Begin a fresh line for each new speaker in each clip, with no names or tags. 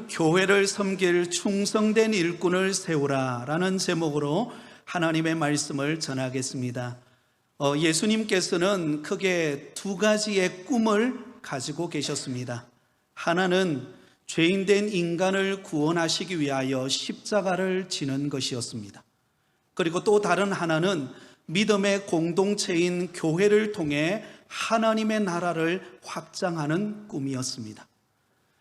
교회를 섬길 충성된 일꾼을 세우라 라는 제목으로 하나님의 말씀을 전하겠습니다. 예수님께서는 크게 두 가지의 꿈을 가지고 계셨습니다. 하나는 죄인된 인간을 구원하시기 위하여 십자가를 지는 것이었습니다. 그리고 또 다른 하나는 믿음의 공동체인 교회를 통해 하나님의 나라를 확장하는 꿈이었습니다.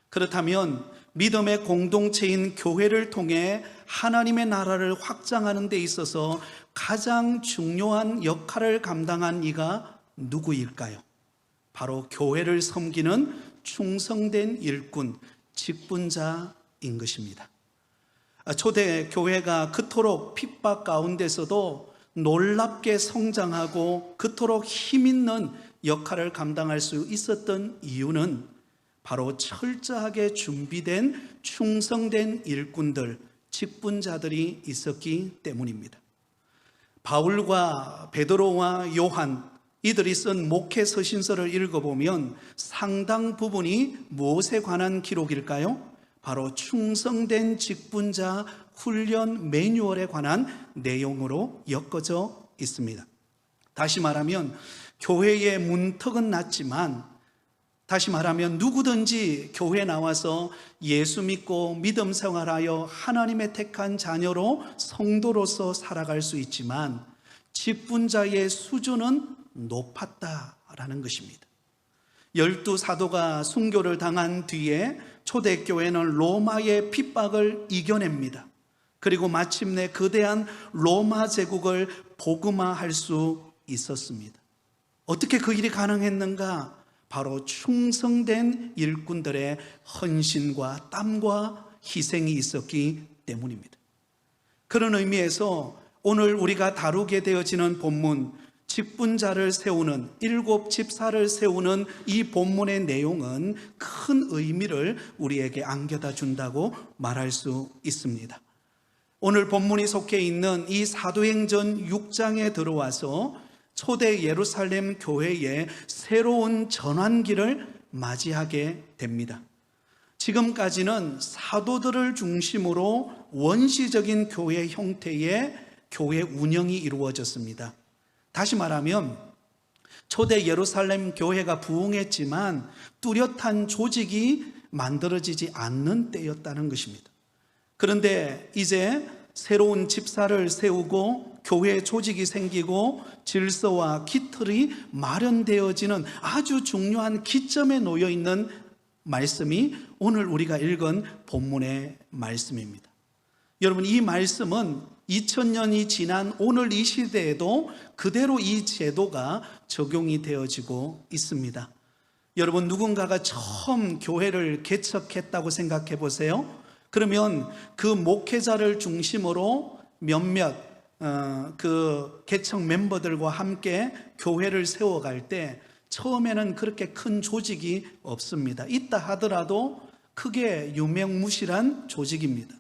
그렇다면 믿음의 공동체인 교회를 통해 하나님의 나라를 확장하는 데 있어서 가장 중요한 역할을 감당한 이가 누구일까요? 바로 교회를 섬기는 충성된 일꾼, 직분자인 것입니다. 초대 교회가 그토록 핍박 가운데서도 놀랍게 성장하고 그토록 힘있는 역할을 감당할 수 있었던 이유는 바로 철저하게 준비된 충성된 일꾼들, 직분자들이 있었기 때문입니다. 바울과 베드로와 요한, 이들이 쓴 목회 서신서를 읽어보면 상당 부분이 무엇에 관한 기록일까요? 바로 충성된 직분자 훈련 매뉴얼에 관한 내용으로 엮어져 있습니다. 다시 말하면 교회의 문턱은 낮지만, 다시 말하면 누구든지 교회에 나와서 예수 믿고 믿음 생활하여 하나님의 택한 자녀로 성도로서 살아갈 수 있지만 직분자의 수준은 높았다라는 것입니다. 12사도가 순교를 당한 뒤에 초대교회는 로마의 핍박을 이겨냅니다. 그리고 마침내 거대한 로마 제국을 복음화할 수 있었습니다. 어떻게 그 일이 가능했는가? 바로 충성된 일꾼들의 헌신과 땀과 희생이 있었기 때문입니다. 그런 의미에서 오늘 우리가 다루게 되어지는 본문, 직분자를 세우는, 7 집사를 세우는 이 본문의 내용은 큰 의미를 우리에게 안겨다 준다고 말할 수 있습니다. 오늘 본문이 속해 있는 이 사도행전 6장에 들어와서 초대 예루살렘 교회의 새로운 전환기를 맞이하게 됩니다. 지금까지는 사도들을 중심으로 원시적인 교회 형태의 교회 운영이 이루어졌습니다. 다시 말하면 초대 예루살렘 교회가 부흥했지만 뚜렷한 조직이 만들어지지 않는 때였다는 것입니다. 그런데 이제 새로운 집사를 세우고 교회 조직이 생기고 질서와 기틀이 마련되어지는 아주 중요한 기점에 놓여 있는 말씀이 오늘 우리가 읽은 본문의 말씀입니다. 여러분, 이 말씀은 2000년이 지난 오늘 이 시대에도 그대로 이 제도가 적용이 되어지고 있습니다. 여러분, 누군가가 처음 교회를 개척했다고 생각해 보세요. 그러면 그 목회자를 중심으로 몇몇 그 개척 멤버들과 함께 교회를 세워갈 때 처음에는 그렇게 큰 조직이 없습니다. 있다 하더라도 크게 유명무실한 조직입니다.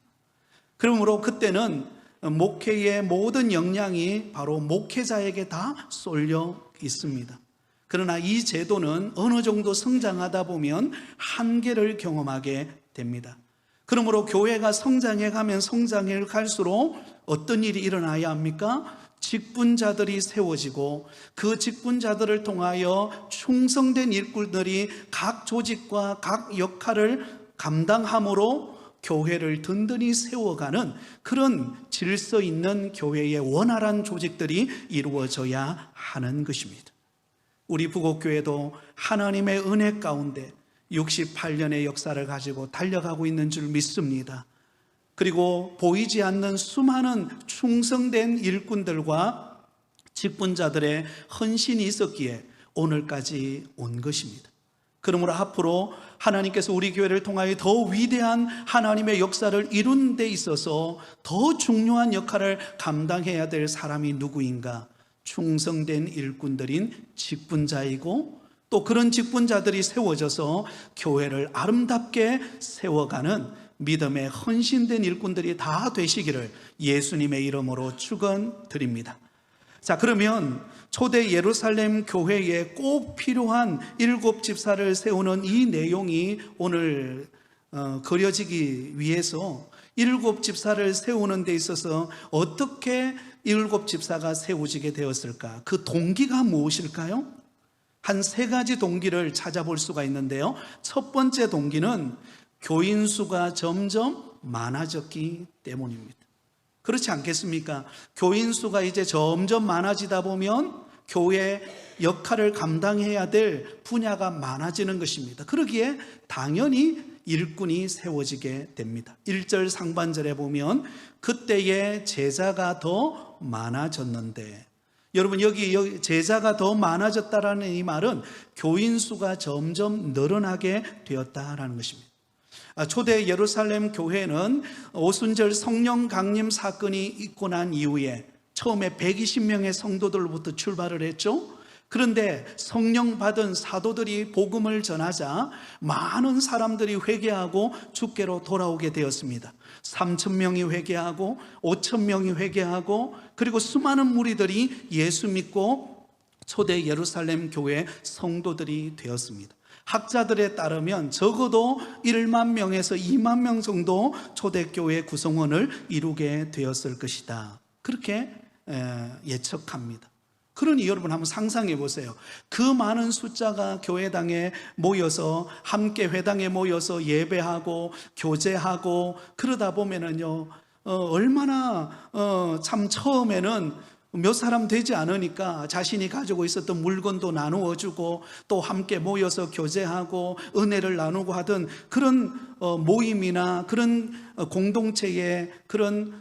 그러므로 그때는 목회의 모든 역량이 바로 목회자에게 다 쏠려 있습니다. 그러나 이 제도는 어느 정도 성장하다 보면 한계를 경험하게 됩니다. 그러므로 교회가 성장해가면 성장해 갈수록 어떤 일이 일어나야 합니까? 직분자들이 세워지고 그 직분자들을 통하여 충성된 일꾼들이 각 조직과 각 역할을 감당함으로 교회를 든든히 세워가는 그런 질서 있는 교회의 원활한 조직들이 이루어져야 하는 것입니다. 우리 부곡교회도 하나님의 은혜 가운데 68년의 역사를 가지고 달려가고 있는 줄 믿습니다. 그리고 보이지 않는 수많은 충성된 일꾼들과 직분자들의 헌신이 있었기에 오늘까지 온 것입니다. 그러므로 앞으로 하나님께서 우리 교회를 통하여 더 위대한 하나님의 역사를 이루는 데 있어서 더 중요한 역할을 감당해야 될 사람이 누구인가? 충성된 일꾼들인 직분자이고 또 그런 직분자들이 세워져서 교회를 아름답게 세워가는 믿음의 헌신된 일꾼들이 다 되시기를 예수님의 이름으로 축원드립니다. 자, 그러면 초대 예루살렘 교회에 꼭 필요한 7 집사를 세우는 이 내용이 오늘 그려지기 위해서 7집사를 세우는 데 있어서 어떻게 7집사가 세워지게 되었을까? 그 동기가 무엇일까요? 한 3가지 동기를 찾아볼 수가 있는데요. 첫 번째 동기는 교인 수가 점점 많아졌기 때문입니다. 그렇지 않겠습니까? 교인 수가 이제 점점 많아지다 보면 교회 역할을 감당해야 될 분야가 많아지는 것입니다. 그러기에 당연히 일꾼이 세워지게 됩니다. 1절 상반절에 보면 그때의 제자가 더 많아졌는데, 여러분 여기 제자가 더 많아졌다라는 이 말은 교인 수가 점점 늘어나게 되었다라는 것입니다. 초대 예루살렘 교회는 오순절 성령 강림 사건이 있고 난 이후에 처음에 120명의 성도들로부터 출발을 했죠. 그런데 성령 받은 사도들이 복음을 전하자 많은 사람들이 회개하고 주께로 돌아오게 되었습니다. 3,000명이 회개하고 5,000명이 회개하고, 그리고 수많은 무리들이 예수 믿고 초대 예루살렘 교회 성도들이 되었습니다. 학자들에 따르면 적어도 1만 명에서 2만 명 정도 초대교회 구성원을 이루게 되었을 것이다, 그렇게 예측합니다. 그러니 여러분 한번 상상해 보세요. 그 많은 숫자가 교회당에 모여서 함께 회당에 모여서 예배하고 교제하고 그러다 보면은요, 얼마나 참 처음에는 몇 사람 되지 않으니까 자신이 가지고 있었던 물건도 나누어 주고 또 함께 모여서 교제하고 은혜를 나누고 하던 그런 모임이나 그런 공동체의 그런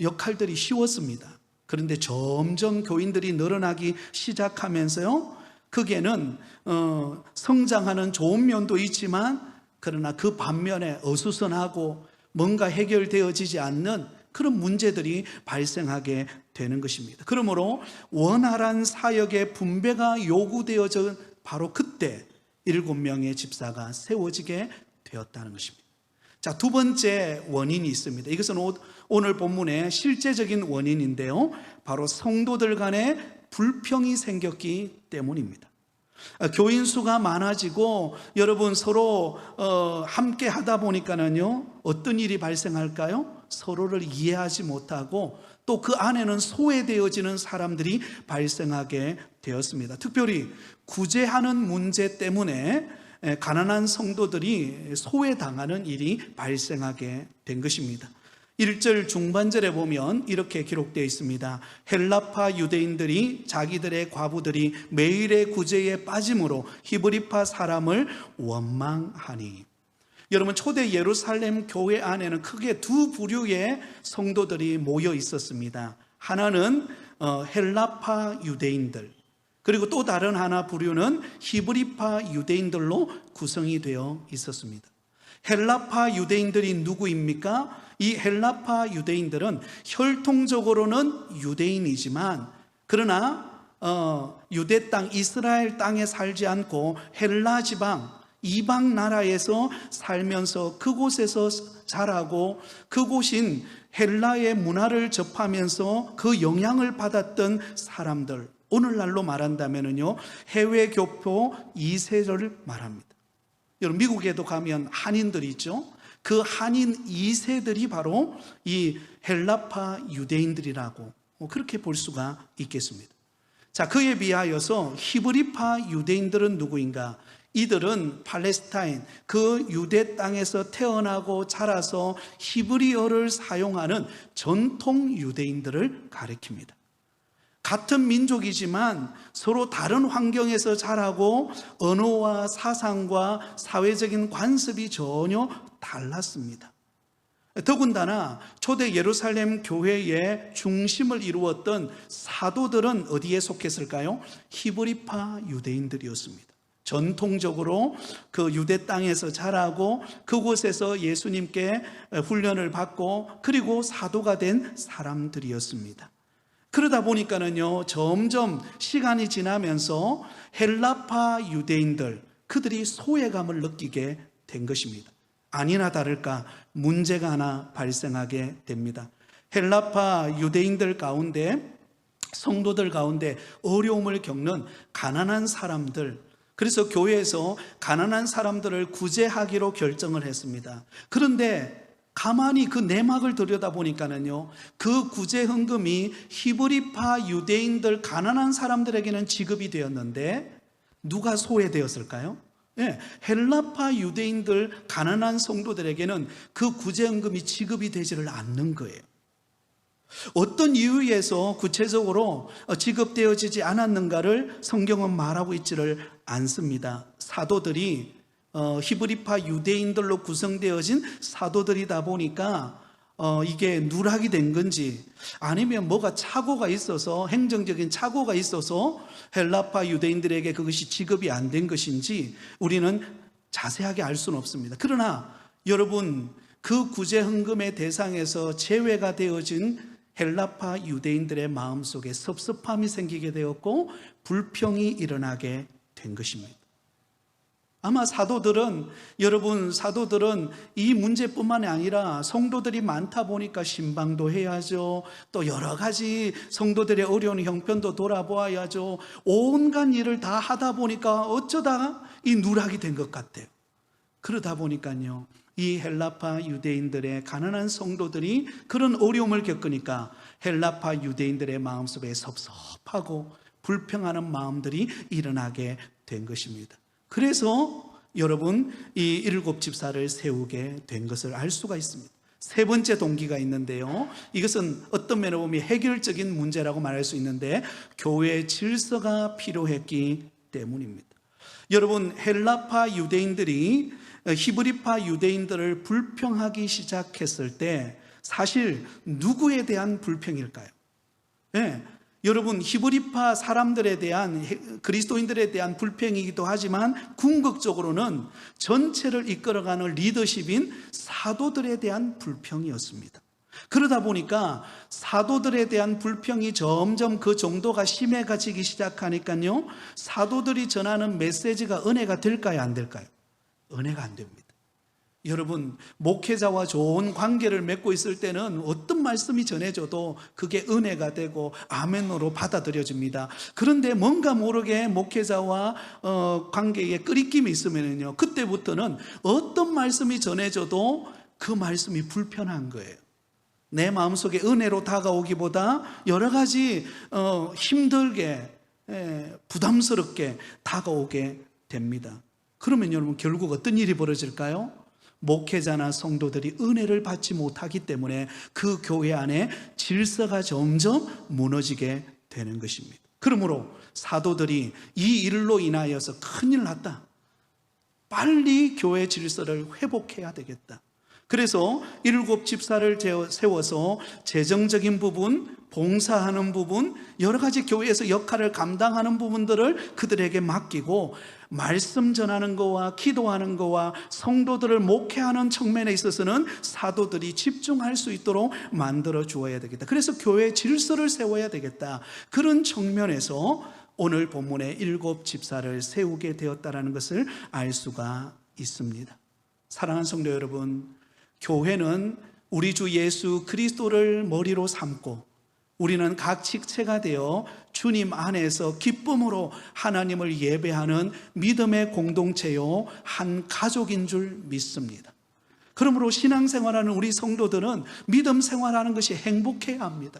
역할들이 쉬웠습니다. 그런데 점점 교인들이 늘어나기 시작하면서요, 거기에는 성장하는 좋은 면도 있지만 그러나 그 반면에 어수선하고 뭔가 해결되어지지 않는 그런 문제들이 발생하게 되는 것입니다. 그러므로 원활한 사역의 분배가 요구되어져 바로 그때 7명의 집사가 세워지게 되었다는 것입니다. 자, 두 번째 원인이 있습니다. 이것은 오늘 본문의 실제적인 원인인데요, 바로 성도들 간에 불평이 생겼기 때문입니다. 교인 수가 많아지고 여러분 서로 함께 하다 보니까는요, 어떤 일이 발생할까요? 서로를 이해하지 못하고 또 그 안에는 소외되어지는 사람들이 발생하게 되었습니다. 특별히 구제하는 문제 때문에 가난한 성도들이 소외당하는 일이 발생하게 된 것입니다. 1절 중반절에 보면 이렇게 기록되어 있습니다. 헬라파 유대인들이 자기들의 과부들이 매일의 구제에 빠짐으로 히브리파 사람을 원망하니. 여러분, 초대 예루살렘 교회 안에는 크게 두 부류의 성도들이 모여 있었습니다. 하나는 헬라파 유대인들, 그리고 또 다른 하나 부류는 히브리파 유대인들로 구성이 되어 있었습니다. 헬라파 유대인들이 누구입니까? 이 헬라파 유대인들은 혈통적으로는 유대인이지만 그러나 유대 땅 이스라엘 땅에 살지 않고 헬라 지방 이방 나라에서 살면서 그곳에서 자라고 그곳인 헬라의 문화를 접하면서 그 영향을 받았던 사람들, 오늘날로 말한다면요, 해외 교포 2세를 말합니다. 여러분, 미국에도 가면 한인들이 있죠. 그 한인 2세들이 바로 이 헬라파 유대인들이라고 그렇게 볼 수가 있겠습니다. 자, 그에 비하여서 히브리파 유대인들은 누구인가? 이들은 팔레스타인, 그 유대 땅에서 태어나고 자라서 히브리어를 사용하는 전통 유대인들을 가리킵니다. 같은 민족이지만 서로 다른 환경에서 자라고 언어와 사상과 사회적인 관습이 전혀 달랐습니다. 더군다나 초대 예루살렘 교회의 중심을 이루었던 사도들은 어디에 속했을까요? 히브리파 유대인들이었습니다. 전통적으로 그 유대 땅에서 자라고 그곳에서 예수님께 훈련을 받고 그리고 사도가 된 사람들이었습니다. 그러다 보니까는요, 점점 시간이 지나면서 헬라파 유대인들, 그들이 소외감을 느끼게 된 것입니다. 아니나 다를까 문제가 하나 발생하게 됩니다. 헬라파 유대인들 가운데, 성도들 가운데 어려움을 겪는 가난한 사람들, 그래서 교회에서 가난한 사람들을 구제하기로 결정을 했습니다. 그런데 가만히 그 내막을 들여다보니까는요, 그 구제 헌금이 히브리파 유대인들 가난한 사람들에게는 지급이 되었는데 누가 소외되었을까요? 네, 헬라파 유대인들 가난한 성도들에게는 그 구제 헌금이 지급이 되지를 않는 거예요. 어떤 이유에서 구체적으로 지급되어지지 않았는가를 성경은 말하고 있지를 않습니다. 사도들이 히브리파 유대인들로 구성되어진 사도들이다 보니까 이게 누락이 된 건지, 아니면 뭐가 착오가 있어서, 행정적인 착오가 있어서 헬라파 유대인들에게 그것이 지급이 안 된 것인지 우리는 자세하게 알 수는 없습니다. 그러나 여러분, 그 구제 헌금의 대상에서 제외가 되어진 헬라파 유대인들의 마음속에 섭섭함이 생기게 되었고 불평이 일어나게 된 것입니다. 아마 사도들은 이 문제뿐만이 아니라 성도들이 많다 보니까 신방도 해야죠, 또 여러 가지 성도들의 어려운 형편도 돌아보아야죠, 온갖 일을 다 하다 보니까 어쩌다가 이 누락이 된 것 같아요. 그러다 보니까요, 이 헬라파 유대인들의 가난한 성도들이 그런 어려움을 겪으니까 헬라파 유대인들의 마음속에 섭섭하고 불평하는 마음들이 일어나게 된 것입니다. 그래서 여러분, 이 일곱 집사를 세우게 된 것을 알 수가 있습니다. 세 번째 동기가 있는데요, 이것은 어떤 면에 보면 해결적인 문제라고 말할 수 있는데 교회 질서가 필요했기 때문입니다. 여러분, 헬라파 유대인들이 히브리파 유대인들을 불평하기 시작했을 때 사실 누구에 대한 불평일까요? 네, 여러분, 히브리파 사람들에 대한, 그리스도인들에 대한 불평이기도 하지만 궁극적으로는 전체를 이끌어가는 리더십인 사도들에 대한 불평이었습니다. 그러다 보니까 사도들에 대한 불평이 점점 그 정도가 심해가지기 시작하니까요, 사도들이 전하는 메시지가 은혜가 될까요, 안 될까요? 은혜가 안 됩니다. 여러분, 목회자와 좋은 관계를 맺고 있을 때는 어떤 말씀이 전해져도 그게 은혜가 되고 아멘으로 받아들여집니다. 그런데 뭔가 모르게 목회자와 관계에 끄리낌이 있으면요, 그때부터는 어떤 말씀이 전해져도 그 말씀이 불편한 거예요. 내 마음속에 은혜로 다가오기보다 여러 가지 힘들게, 부담스럽게 다가오게 됩니다. 그러면 여러분, 결국 어떤 일이 벌어질까요? 목회자나 성도들이 은혜를 받지 못하기 때문에 그 교회 안에 질서가 점점 무너지게 되는 것입니다. 그러므로 사도들이 이 일로 인하여서 큰일 났다, 빨리 교회 질서를 회복해야 되겠다, 그래서 일곱 집사를 세워서 재정적인 부분, 봉사하는 부분, 여러 가지 교회에서 역할을 감당하는 부분들을 그들에게 맡기고 말씀 전하는 거와 기도하는 거와 성도들을 목회하는 측면에 있어서는 사도들이 집중할 수 있도록 만들어 주어야 되겠다. 그래서 교회 질서를 세워야 되겠다. 그런 측면에서 오늘 본문에 일곱 집사를 세우게 되었다는 것을 알 수가 있습니다. 사랑하는 성도 여러분, 교회는 우리 주 예수 그리스도를 머리로 삼고 우리는 각 직체가 되어 주님 안에서 기쁨으로 하나님을 예배하는 믿음의 공동체요, 한 가족인 줄 믿습니다. 그러므로 신앙생활하는 우리 성도들은 믿음 생활하는 것이 행복해야 합니다.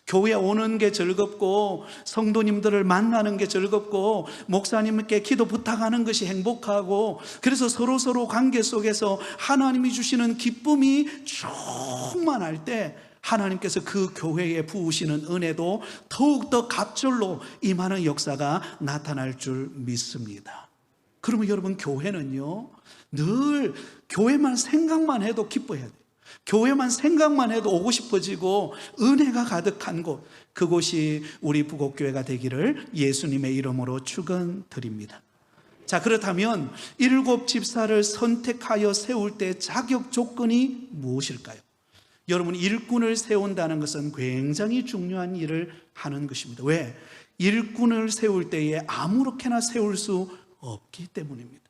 교회에 오는 게 즐겁고 성도님들을 만나는 게 즐겁고 목사님께 기도 부탁하는 것이 행복하고, 그래서 서로 관계 속에서 하나님이 주시는 기쁨이 충만할 때 하나님께서 그 교회에 부으시는 은혜도 더욱더 갑절로 임하는 역사가 나타날 줄 믿습니다. 그러면 여러분, 교회는요, 늘 교회만 생각만 해도 기뻐해야 돼요. 교회만 생각만 해도 오고 싶어지고 은혜가 가득한 곳, 그곳이 우리 부곡교회가 되기를 예수님의 이름으로 축원드립니다. 자, 그렇다면 일곱 집사를 선택하여 세울 때 자격 조건이 무엇일까요? 여러분, 일꾼을 세운다는 것은 굉장히 중요한 일을 하는 것입니다. 왜? 일꾼을 세울 때에 아무렇게나 세울 수 없기 때문입니다.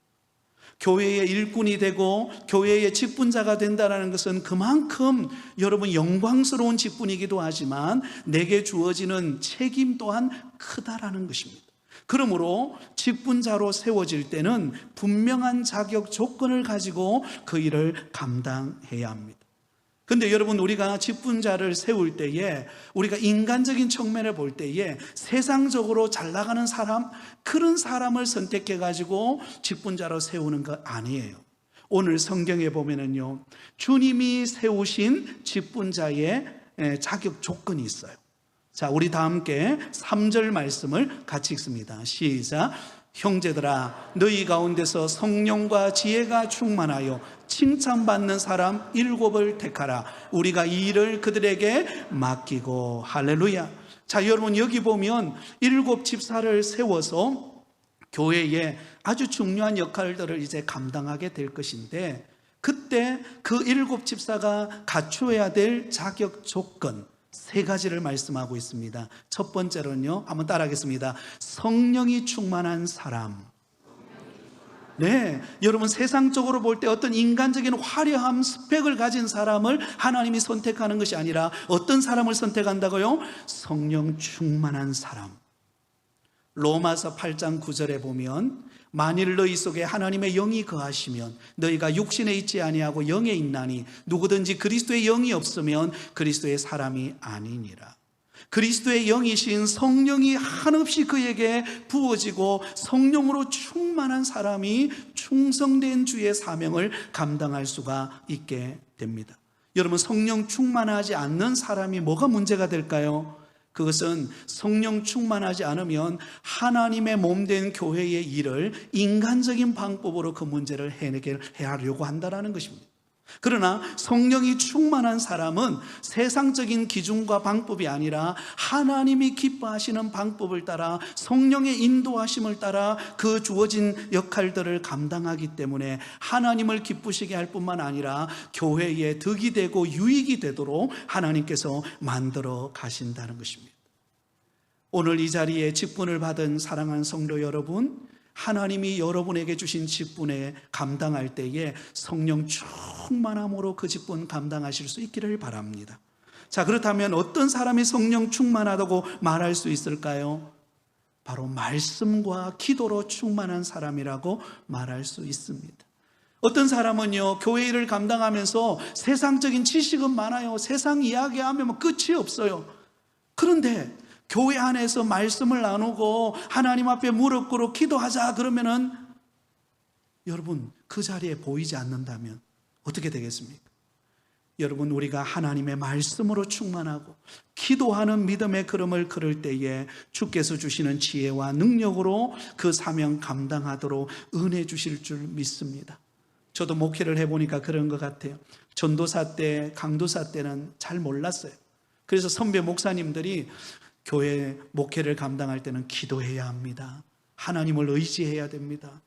교회의 일꾼이 되고 교회의 직분자가 된다는 것은 그만큼 여러분 영광스러운 직분이기도 하지만 내게 주어지는 책임 또한 크다라는 것입니다. 그러므로 직분자로 세워질 때는 분명한 자격 조건을 가지고 그 일을 감당해야 합니다. 근데 여러분, 우리가 직분자를 세울 때에, 우리가 인간적인 측면을 볼 때에 세상적으로 잘 나가는 사람, 그런 사람을 선택해 가지고 직분자로 세우는 것 아니에요. 오늘 성경에 보면은요, 주님이 세우신 직분자의 자격 조건이 있어요. 자, 우리 다 함께 3절 말씀을 같이 읽습니다. 시작. 형제들아, 너희 가운데서 성령과 지혜가 충만하여 칭찬받는 사람 7을 택하라. 우리가 이 일을 그들에게 맡기고. 할렐루야. 자, 여러분, 여기 보면 7 집사를 세워서 교회에 아주 중요한 역할들을 이제 감당하게 될 것인데, 그때 그 7 집사가 갖추어야 될 자격 조건 3가지를 말씀하고 있습니다. 첫 번째로는요, 한번 따라하겠습니다. 성령이 충만한 사람. 네, 여러분, 세상적으로 볼 때 어떤 인간적인 화려함, 스펙을 가진 사람을 하나님이 선택하는 것이 아니라 어떤 사람을 선택한다고요? 성령 충만한 사람. 로마서 8장 9절에 보면, 만일 너희 속에 하나님의 영이 거하시면 너희가 육신에 있지 아니하고 영에 있나니 누구든지 그리스도의 영이 없으면 그리스도의 사람이 아니니라. 그리스도의 영이신 성령이 한없이 그에게 부어지고 성령으로 충만한 사람이 충성된 주의 사명을 감당할 수가 있게 됩니다. 여러분, 성령 충만하지 않는 사람이 뭐가 문제가 될까요? 그것은 성령 충만하지 않으면 하나님의 몸된 교회의 일을 인간적인 방법으로 그 문제를 해결하려고 한다는 것입니다. 그러나 성령이 충만한 사람은 세상적인 기준과 방법이 아니라 하나님이 기뻐하시는 방법을 따라 성령의 인도하심을 따라 그 주어진 역할들을 감당하기 때문에 하나님을 기쁘시게 할 뿐만 아니라 교회에 덕이 되고 유익이 되도록 하나님께서 만들어 가신다는 것입니다. 오늘 이 자리에 직분을 받은 사랑하는 성도 여러분, 하나님이 여러분에게 주신 직분에 감당할 때에 성령 충만함으로 그 직분 감당하실 수 있기를 바랍니다. 자, 그렇다면 어떤 사람이 성령 충만하다고 말할 수 있을까요? 바로 말씀과 기도로 충만한 사람이라고 말할 수 있습니다. 어떤 사람은요, 교회 일을 감당하면서 세상적인 지식은 많아요. 세상 이야기하면 끝이 없어요. 그런데 교회 안에서 말씀을 나누고 하나님 앞에 무릎 꿇고 기도하자 그러면은, 여러분, 그 자리에 보이지 않는다면 어떻게 되겠습니까? 여러분, 우리가 하나님의 말씀으로 충만하고 기도하는 믿음의 걸음을 걸을 때에 주께서 주시는 지혜와 능력으로 그 사명 감당하도록 은혜 주실 줄 믿습니다. 저도 목회를 해보니까 그런 것 같아요. 전도사 때, 강도사 때는 잘 몰랐어요. 그래서 선배 목사님들이 교회 목회를 감당할 때는 기도해야 합니다. 하나님을 의지해야 됩니다.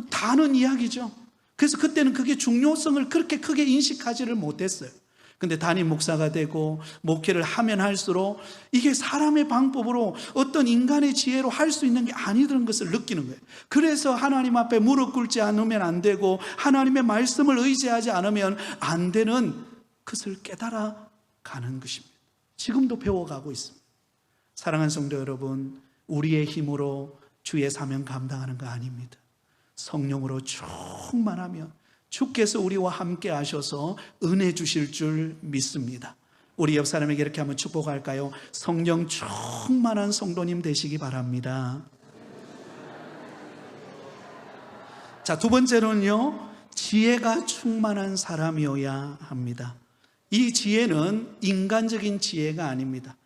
다 아는 이야기죠. 그래서 그때는 그게 중요성을 그렇게 크게 인식하지를 못했어요. 근데 담임 목사가 되고 목회를 하면 할수록 이게 사람의 방법으로 어떤 인간의 지혜로 할 수 있는 게 아니라는 것을 느끼는 거예요. 그래서 하나님 앞에 무릎 꿇지 않으면 안 되고 하나님의 말씀을 의지하지 않으면 안 되는 것을 깨달아 가는 것입니다. 지금도 배워가고 있습니다. 사랑하는 성도 여러분, 우리의 힘으로 주의 사명 감당하는 거 아닙니다. 성령으로 충만하면 주께서 우리와 함께 하셔서 은혜 주실 줄 믿습니다. 우리 옆 사람에게 이렇게 한번 축복할까요? 성령 충만한 성도님 되시기 바랍니다. 자, 두 번째로는요, 지혜가 충만한 사람이어야 합니다. 이 지혜는 인간적인 지혜가 아닙니다.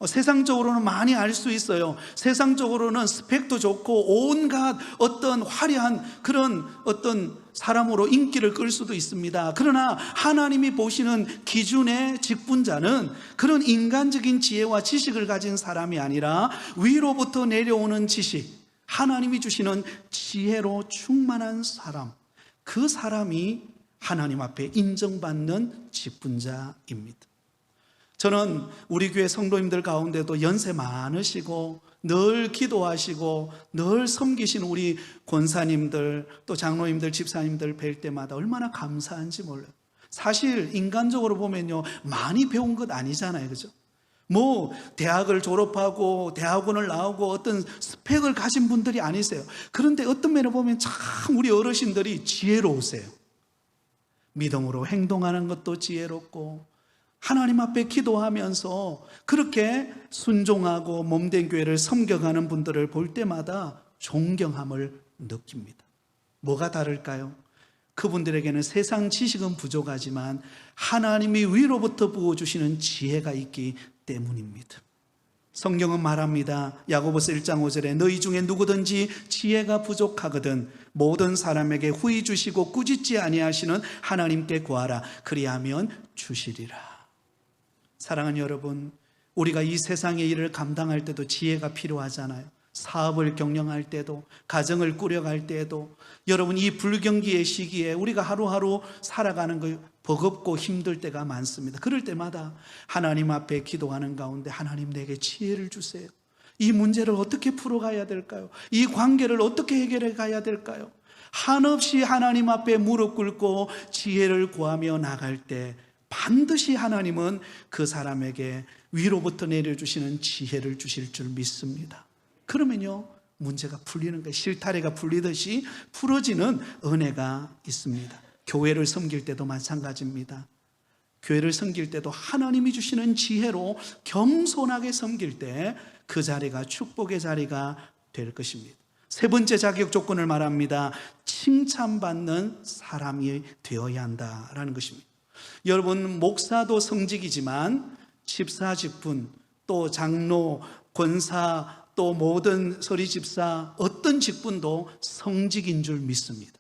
세상적으로는 많이 알 수 있어요. 세상적으로는 스펙도 좋고 온갖 어떤 화려한 그런 어떤 사람으로 인기를 끌 수도 있습니다. 그러나 하나님이 보시는 기준의 직분자는 그런 인간적인 지혜와 지식을 가진 사람이 아니라 위로부터 내려오는 지식, 하나님이 주시는 지혜로 충만한 사람, 그 사람이 하나님 앞에 인정받는 직분자입니다. 저는 우리 교회 성도님들 가운데도 연세 많으시고 늘 기도하시고 늘 섬기시는 우리 권사님들, 또 장로님들, 집사님들 뵐 때마다 얼마나 감사한지 몰라요. 사실 인간적으로 보면요, 많이 배운 것 아니잖아요, 그죠? 뭐 대학을 졸업하고 대학원을 나오고 어떤 스펙을 가진 분들이 아니세요. 그런데 어떤 면을 보면 참 우리 어르신들이 지혜로우세요. 믿음으로 행동하는 것도 지혜롭고 하나님 앞에 기도하면서 그렇게 순종하고 몸된 교회를 섬겨가는 분들을 볼 때마다 존경함을 느낍니다. 뭐가 다를까요? 그분들에게는 세상 지식은 부족하지만 하나님이 위로부터 부어주시는 지혜가 있기 때문입니다. 성경은 말합니다. 야고보서 1장 5절에 너희 중에 누구든지 지혜가 부족하거든 모든 사람에게 후히 주시고 꾸짖지 아니하시는 하나님께 구하라. 그리하면 주시리라. 사랑하는 여러분, 우리가 이 세상의 일을 감당할 때도 지혜가 필요하잖아요. 사업을 경영할 때도, 가정을 꾸려갈 때도, 여러분 이 불경기의 시기에 우리가 하루하루 살아가는 거 버겁고 힘들 때가 많습니다. 그럴 때마다 하나님 앞에 기도하는 가운데 하나님 내게 지혜를 주세요. 이 문제를 어떻게 풀어가야 될까요? 이 관계를 어떻게 해결해 가야 될까요? 한없이 하나님 앞에 무릎 꿇고 지혜를 구하며 나갈 때 반드시 하나님은 그 사람에게 위로부터 내려주시는 지혜를 주실 줄 믿습니다. 그러면요 문제가 풀리는 거예요. 실타래가 풀리듯이 풀어지는 은혜가 있습니다. 교회를 섬길 때도 마찬가지입니다. 교회를 섬길 때도 하나님이 주시는 지혜로 겸손하게 섬길 때 그 자리가 축복의 자리가 될 것입니다. 세 번째 자격 조건을 말합니다. 칭찬받는 사람이 되어야 한다라는 것입니다. 여러분 목사도 성직이지만 집사, 직분, 또 장로, 권사, 또 모든 서리집사 어떤 직분도 성직인 줄 믿습니다.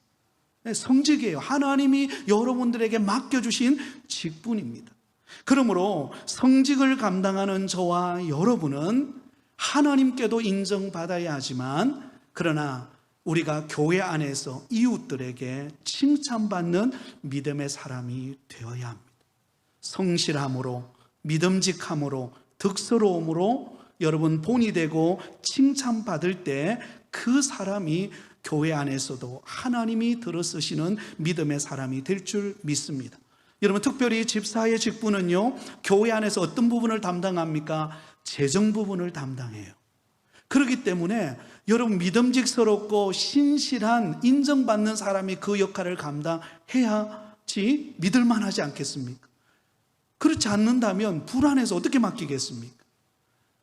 성직이에요. 하나님이 여러분들에게 맡겨주신 직분입니다. 그러므로 성직을 감당하는 저와 여러분은 하나님께도 인정받아야 하지만 그러나 우리가 교회 안에서 이웃들에게 칭찬받는 믿음의 사람이 되어야 합니다. 성실함으로, 믿음직함으로, 득스러움으로 여러분 본이 되고 칭찬받을 때 그 사람이 교회 안에서도 하나님이 들어쓰시는 믿음의 사람이 될 줄 믿습니다. 여러분 특별히 집사의 직분은요 교회 안에서 어떤 부분을 담당합니까? 재정 부분을 담당해요. 그렇기 때문에 여러분 믿음직스럽고 신실한 인정받는 사람이 그 역할을 감당해야지 믿을만하지 않겠습니까? 그렇지 않는다면 불안해서 어떻게 맡기겠습니까?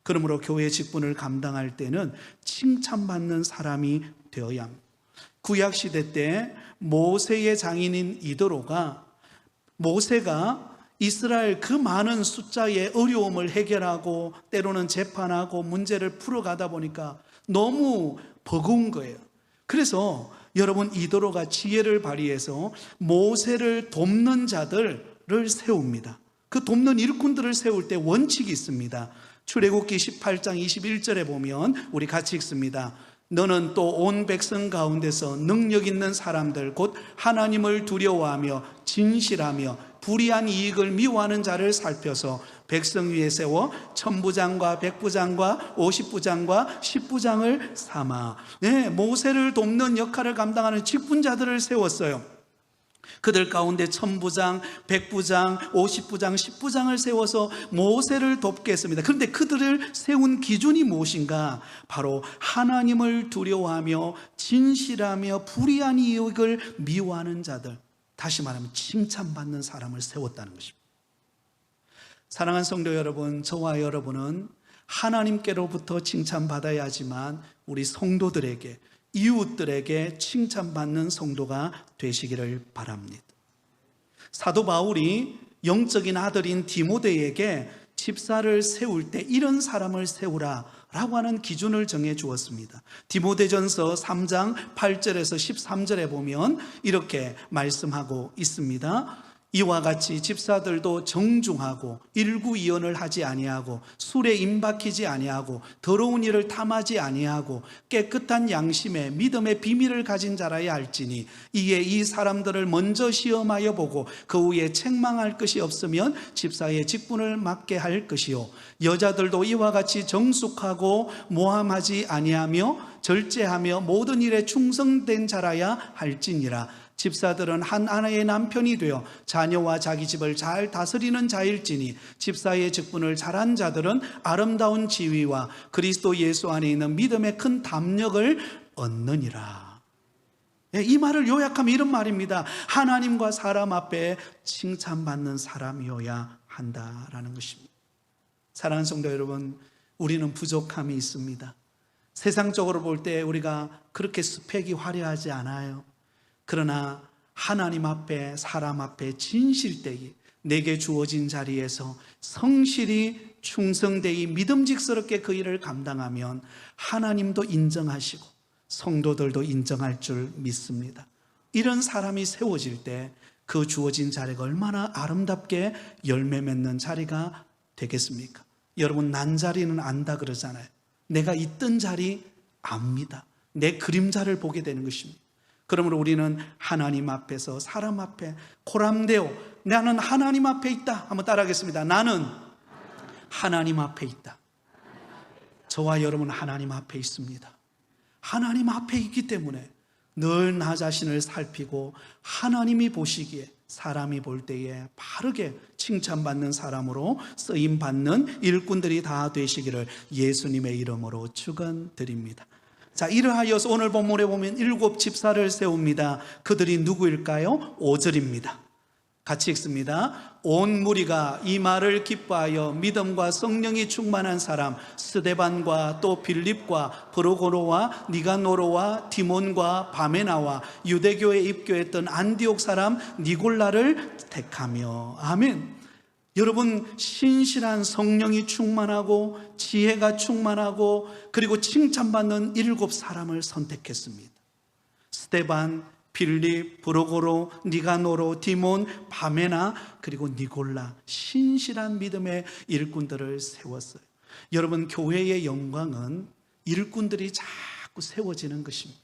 그러므로 교회 직분을 감당할 때는 칭찬받는 사람이 되어야 합니다. 구약시대 때 모세의 장인인 이도로가 모세가 이스라엘 그 많은 숫자의 어려움을 해결하고 때로는 재판하고 문제를 풀어가다 보니까 너무 버거운 거예요. 그래서 여러분 이도로가 지혜를 발휘해서 모세를 돕는 자들을 세웁니다. 그 돕는 일꾼들을 세울 때 원칙이 있습니다. 출애굽기 18장 21절에 보면 우리 같이 읽습니다. 너는 또 온 백성 가운데서 능력 있는 사람들 곧 하나님을 두려워하며 진실하며 불의한 이익을 미워하는 자를 살펴서 백성 위에 세워 천부장과 백부장과 50부장과 10부장을 삼아. 모세를 돕는 역할을 감당하는 직분자들을 세웠어요. 그들 가운데 천부장, 백부장, 50부장, 10부장을 세워서 모세를 돕게 했습니다. 그런데 그들을 세운 기준이 무엇인가? 바로 하나님을 두려워하며 진실하며 불의한 이익을 미워하는 자들, 다시 말하면 칭찬받는 사람을 세웠다는 것입니다. 사랑하는 성도 여러분, 저와 여러분은 하나님께로부터 칭찬받아야 하지만 우리 성도들에게, 이웃들에게 칭찬받는 성도가 되시기를 바랍니다. 사도 바울이 영적인 아들인 디모데에게 집사를 세울 때 이런 사람을 세우라 라고 하는 기준을 정해 주었습니다. 디모데전서 3장 8절에서 13절에 보면 이렇게 말씀하고 있습니다. 이와 같이 집사들도 정중하고 일구이언을 하지 아니하고 술에 임박히지 아니하고 더러운 일을 탐하지 아니하고 깨끗한 양심에 믿음의 비밀을 가진 자라야 할지니 이에 이 사람들을 먼저 시험하여 보고 그 후에 책망할 것이 없으면 집사의 직분을 맡게 할 것이요 여자들도 이와 같이 정숙하고 모함하지 아니하며 절제하며 모든 일에 충성된 자라야 할지니라. 집사들은 한 아내의 남편이 되어 자녀와 자기 집을 잘 다스리는 자일지니 집사의 직분을 잘한 자들은 아름다운 지위와 그리스도 예수 안에 있는 믿음의 큰 담력을 얻느니라. 이 말을 요약하면 이런 말입니다. 하나님과 사람 앞에 칭찬받는 사람이어야 한다라는 것입니다. 사랑하는 성도 여러분, 우리는 부족함이 있습니다. 세상적으로 볼 때 우리가 그렇게 스펙이 화려하지 않아요. 그러나 하나님 앞에, 사람 앞에 진실되이 내게 주어진 자리에서 성실히 충성되이 믿음직스럽게 그 일을 감당하면 하나님도 인정하시고 성도들도 인정할 줄 믿습니다. 이런 사람이 세워질 때 그 주어진 자리가 얼마나 아름답게 열매 맺는 자리가 되겠습니까? 여러분, 난 자리는 안다 그러잖아요. 내가 있던 자리 압니다. 내 그림자를 보게 되는 것입니다. 그러므로 우리는 하나님 앞에서 사람 앞에 코람데오, 나는 하나님 앞에 있다. 한번 따라하겠습니다. 나는 하나님 앞에 있다. 저와 여러분은 하나님 앞에 있습니다. 하나님 앞에 있기 때문에 늘 나 자신을 살피고 하나님이 보시기에, 사람이 볼 때에 바르게 칭찬받는 사람으로 쓰임받는 일꾼들이 다 되시기를 예수님의 이름으로 축원드립니다. 자, 이러하여서 오늘 본문에 보면 7 집사를 세웁니다. 그들이 누구일까요? 5절입니다. 같이 읽습니다. 온 무리가 이 말을 기뻐하여 믿음과 성령이 충만한 사람 스데반과 또 빌립과 브로고로와 니가노로와 디몬과 바메나와 유대교에 입교했던 안디옥 사람 니골라를 택하며. 아멘. 여러분, 신실한 성령이 충만하고 지혜가 충만하고 그리고 칭찬받는 7 사람을 선택했습니다. 스데반, 빌립, 브로고로, 니가노로, 디몬, 바메나 그리고 니골라, 신실한 믿음의 일꾼들을 세웠어요. 여러분, 교회의 영광은 일꾼들이 자꾸 세워지는 것입니다.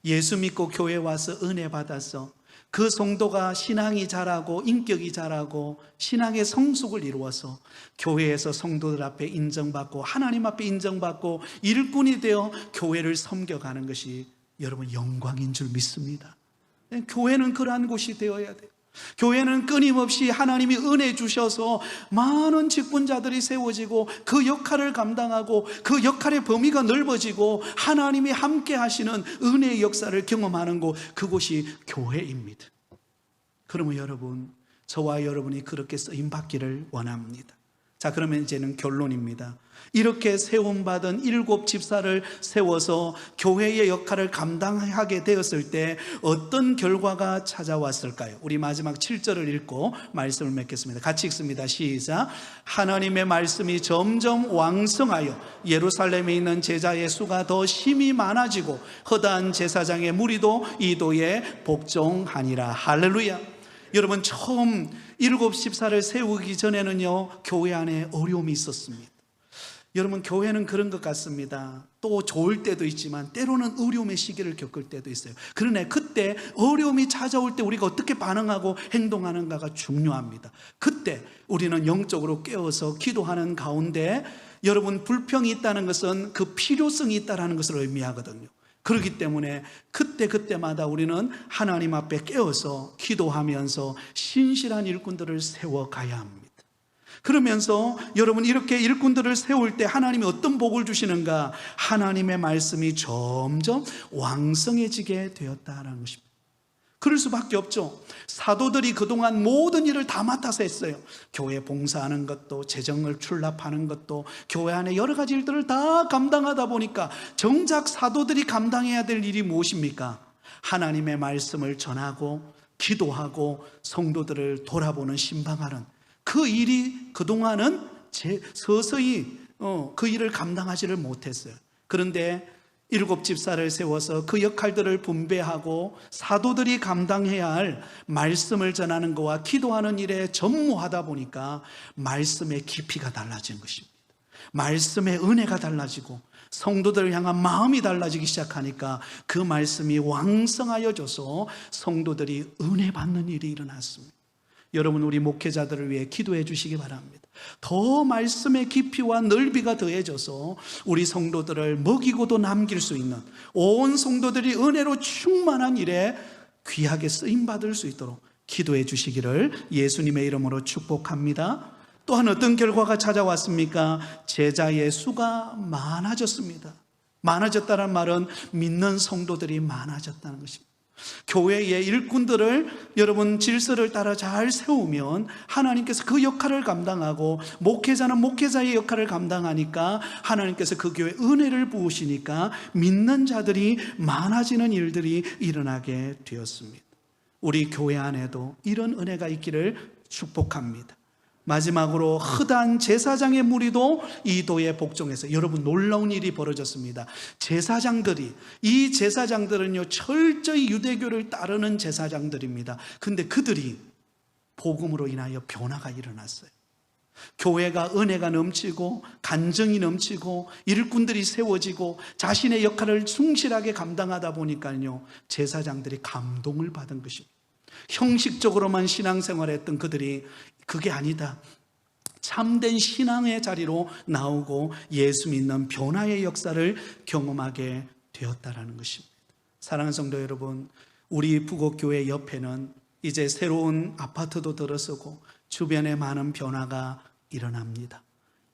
예수 믿고 교회 와서 은혜 받아서 그 성도가 신앙이 자라고 인격이 자라고 신앙의 성숙을 이루어서 교회에서 성도들 앞에 인정받고 하나님 앞에 인정받고 일꾼이 되어 교회를 섬겨가는 것이 여러분 영광인 줄 믿습니다. 교회는 그러한 곳이 되어야 돼요. 교회는 끊임없이 하나님이 은혜 주셔서 많은 직분자들이 세워지고 그 역할을 감당하고 그 역할의 범위가 넓어지고 하나님이 함께 하시는 은혜의 역사를 경험하는 곳, 그곳이 교회입니다. 그러면 여러분, 저와 여러분이 그렇게 쓰임받기를 원합니다. 자, 그러면 이제는 결론입니다. 이렇게 세움받은 7 집사를 세워서 교회의 역할을 감당하게 되었을 때 어떤 결과가 찾아왔을까요? 우리 마지막 7절을 읽고 말씀을 맺겠습니다. 같이 읽습니다. 시작. 하나님의 말씀이 점점 왕성하여 예루살렘에 있는 제자의 수가 더 심히 많아지고 허다한 제사장의 무리도 이도에 복종하니라. 할렐루야. 여러분, 처음 7 집사를 세우기 전에는요, 교회 안에 어려움이 있었습니다. 여러분, 교회는 그런 것 같습니다. 또 좋을 때도 있지만 때로는 어려움의 시기를 겪을 때도 있어요. 그러나 그때 어려움이 찾아올 때 우리가 어떻게 반응하고 행동하는가가 중요합니다. 그때 우리는 영적으로 깨어서 기도하는 가운데, 여러분, 불평이 있다는 것은 그 필요성이 있다는 것을 의미하거든요. 그렇기 때문에 그때마다 우리는 하나님 앞에 깨어서 기도하면서 신실한 일꾼들을 세워가야 합니다. 그러면서 여러분, 이렇게 일꾼들을 세울 때 하나님이 어떤 복을 주시는가? 하나님의 말씀이 점점 왕성해지게 되었다는 것입니다. 그럴 수밖에 없죠. 사도들이 그동안 모든 일을 다 맡아서 했어요. 교회 봉사하는 것도, 재정을 출납하는 것도, 교회 안에 여러 가지 일들을 다 감당하다 보니까 정작 사도들이 감당해야 될 일이 무엇입니까? 하나님의 말씀을 전하고 기도하고 성도들을 돌아보는 신방하는 그 일이 그동안은 서서히 그 일을 감당하지를 못했어요. 그런데 7 집사를 세워서 그 역할들을 분배하고 사도들이 감당해야 할 말씀을 전하는 것과 기도하는 일에 전무하다 보니까 말씀의 깊이가 달라진 것입니다. 말씀의 은혜가 달라지고 성도들을 향한 마음이 달라지기 시작하니까 그 말씀이 왕성하여져서 성도들이 은혜 받는 일이 일어났습니다. 여러분, 우리 목회자들을 위해 기도해 주시기 바랍니다. 더 말씀의 깊이와 넓이가 더해져서 우리 성도들을 먹이고도 남길 수 있는, 온 성도들이 은혜로 충만한 일에 귀하게 쓰임받을 수 있도록 기도해 주시기를 예수님의 이름으로 축복합니다. 또한 어떤 결과가 찾아왔습니까? 제자의 수가 많아졌습니다. 많아졌다는 말은 믿는 성도들이 많아졌다는 것입니다. 교회의 일꾼들을 여러분 질서를 따라 잘 세우면 하나님께서 그 역할을 감당하고, 목회자는 목회자의 역할을 감당하니까 하나님께서 그 교회에 은혜를 부으시니까 믿는 자들이 많아지는 일들이 일어나게 되었습니다. 우리 교회 안에도 이런 은혜가 있기를 축복합니다. 마지막으로 허다한 제사장의 무리도 이 도에 복종해서, 여러분 놀라운 일이 벌어졌습니다. 이 제사장들은요 철저히 유대교를 따르는 제사장들입니다. 근데 그들이 복음으로 인하여 변화가 일어났어요. 교회가 은혜가 넘치고 간정이 넘치고 일꾼들이 세워지고 자신의 역할을 충실하게 감당하다 보니까요 제사장들이 감동을 받은 것입니다. 형식적으로만 신앙생활했던 그들이 그게 아니다, 참된 신앙의 자리로 나오고 예수 믿는 변화의 역사를 경험하게 되었다라는 것입니다. 사랑하는 성도 여러분, 우리 부곡교회 옆에는 이제 새로운 아파트도 들어서고 주변에 많은 변화가 일어납니다.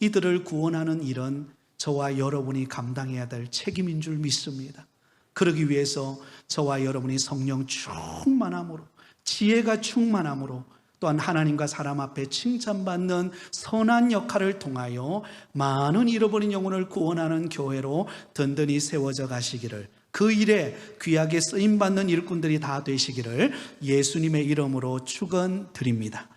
이들을 구원하는 일은 저와 여러분이 감당해야 될 책임인 줄 믿습니다. 그러기 위해서 저와 여러분이 성령 충만함으로, 지혜가 충만함으로, 또한 하나님과 사람 앞에 칭찬받는 선한 역할을 통하여 많은 잃어버린 영혼을 구원하는 교회로 든든히 세워져 가시기를, 그 일에 귀하게 쓰임받는 일꾼들이 다 되시기를 예수님의 이름으로 축원드립니다.